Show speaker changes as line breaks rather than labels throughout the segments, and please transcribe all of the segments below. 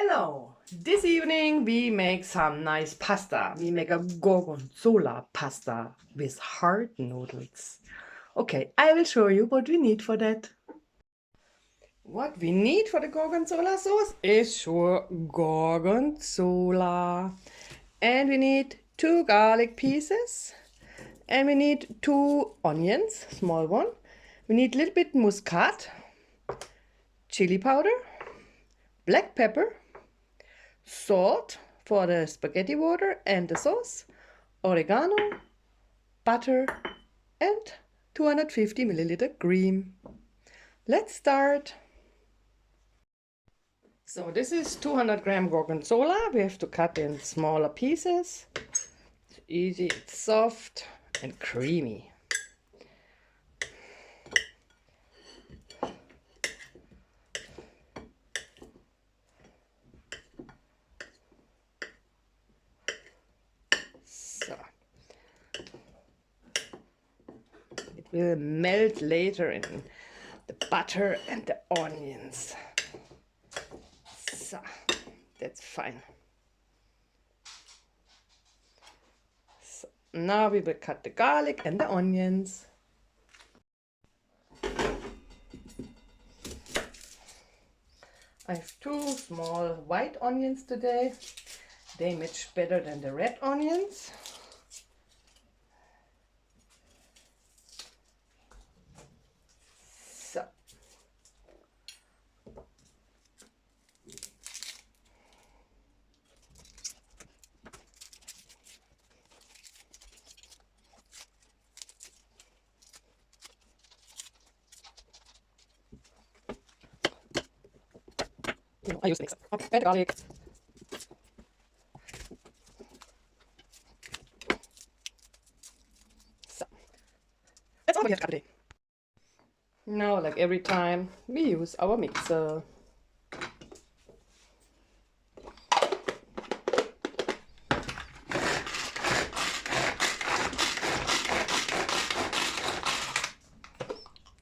Hello! This evening we make some nice pasta. We make a Gorgonzola pasta with hard noodles. Okay, I will show you what we need for that. What we need for the Gorgonzola sauce is sure Gorgonzola. And we need 2 garlic pieces. And we need 2 onions, small one. We need a little bit muscat, chili powder, black pepper, salt for the spaghetti water and the sauce, oregano, butter, and 250 milliliter cream. Let's start. So this is 200 gram gorgonzola. We have to cut in smaller pieces. It's easy, it's soft and creamy. It will melt later in the butter and the onions. So, that's fine. So, now we will cut the garlic and the onions. I have 2 small white onions today. They match better than the red onions. So. No, I use the mixer. Okay, add garlic. So, that's all we have to cut today. Now, like every time, we use our mixer.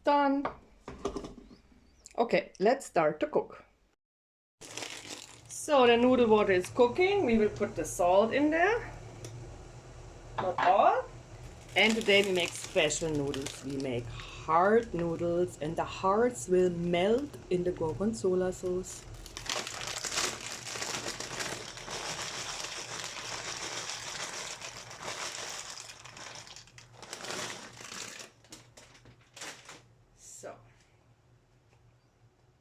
Done. Okay, let's start to cook. So the noodle water is cooking. We will put the salt in there. Not all. And today we make special noodles. We make hard noodles and the hearts will melt in the gorgonzola sauce. So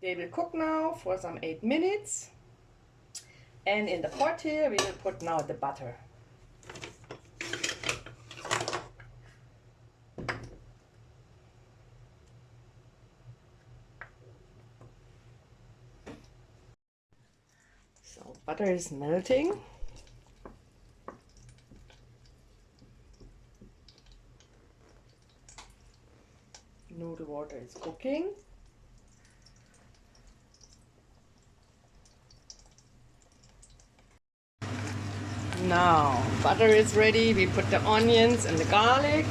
they will cook now for some 8 minutes. And in the pot here we will put now the butter. So butter is melting. Noodle water is cooking. Now butter is ready. We put the onions and the garlic.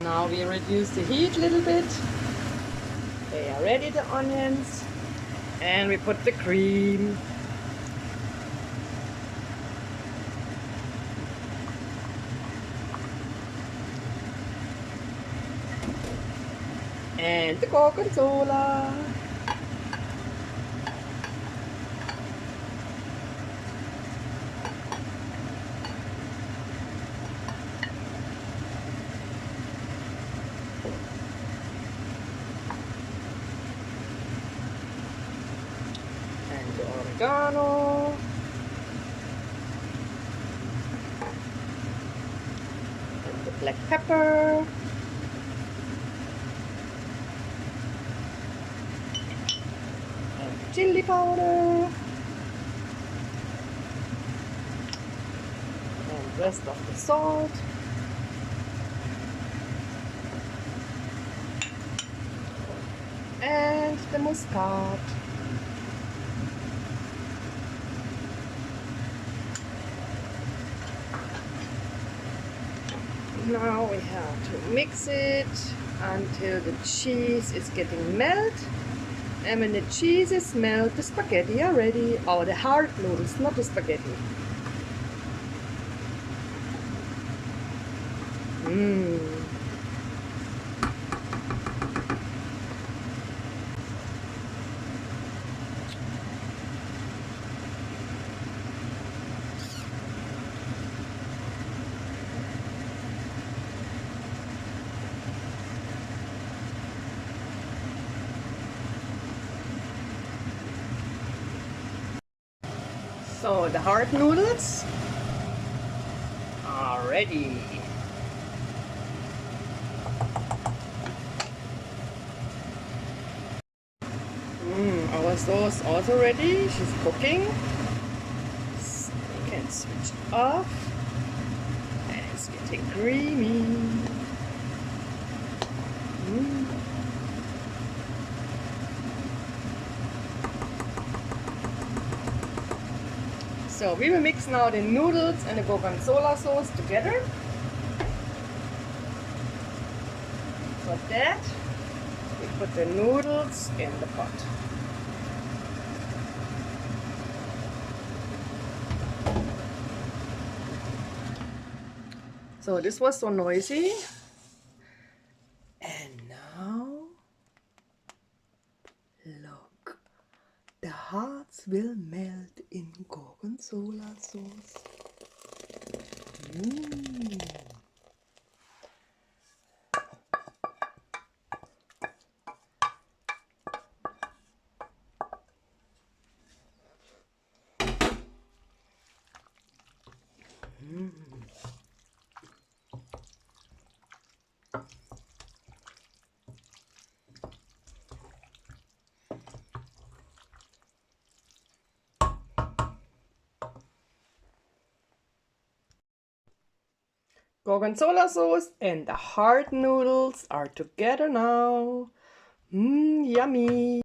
Now we reduce the heat a little bit. They are ready, the onions. And we put the cream. And the gorgonzola. And the oregano. And the black pepper. chili powder, and rest of the salt. And the muskat. Now we have to mix it until the cheese is getting melt. And when the cheese is melt, the spaghetti are ready. Or the hard noodles, not the spaghetti. So the hard noodles are ready. Our sauce also ready. She's cooking. So you can switch it off. And it's getting creamy. So we will mix now the noodles and the Gorgonzola sauce together. For that, we put the noodles in the pot. So this was so noisy. And now, look. The hearts will melt in Gorgonzola sauce. Gorgonzola sauce and the hard noodles are together now. Yummy!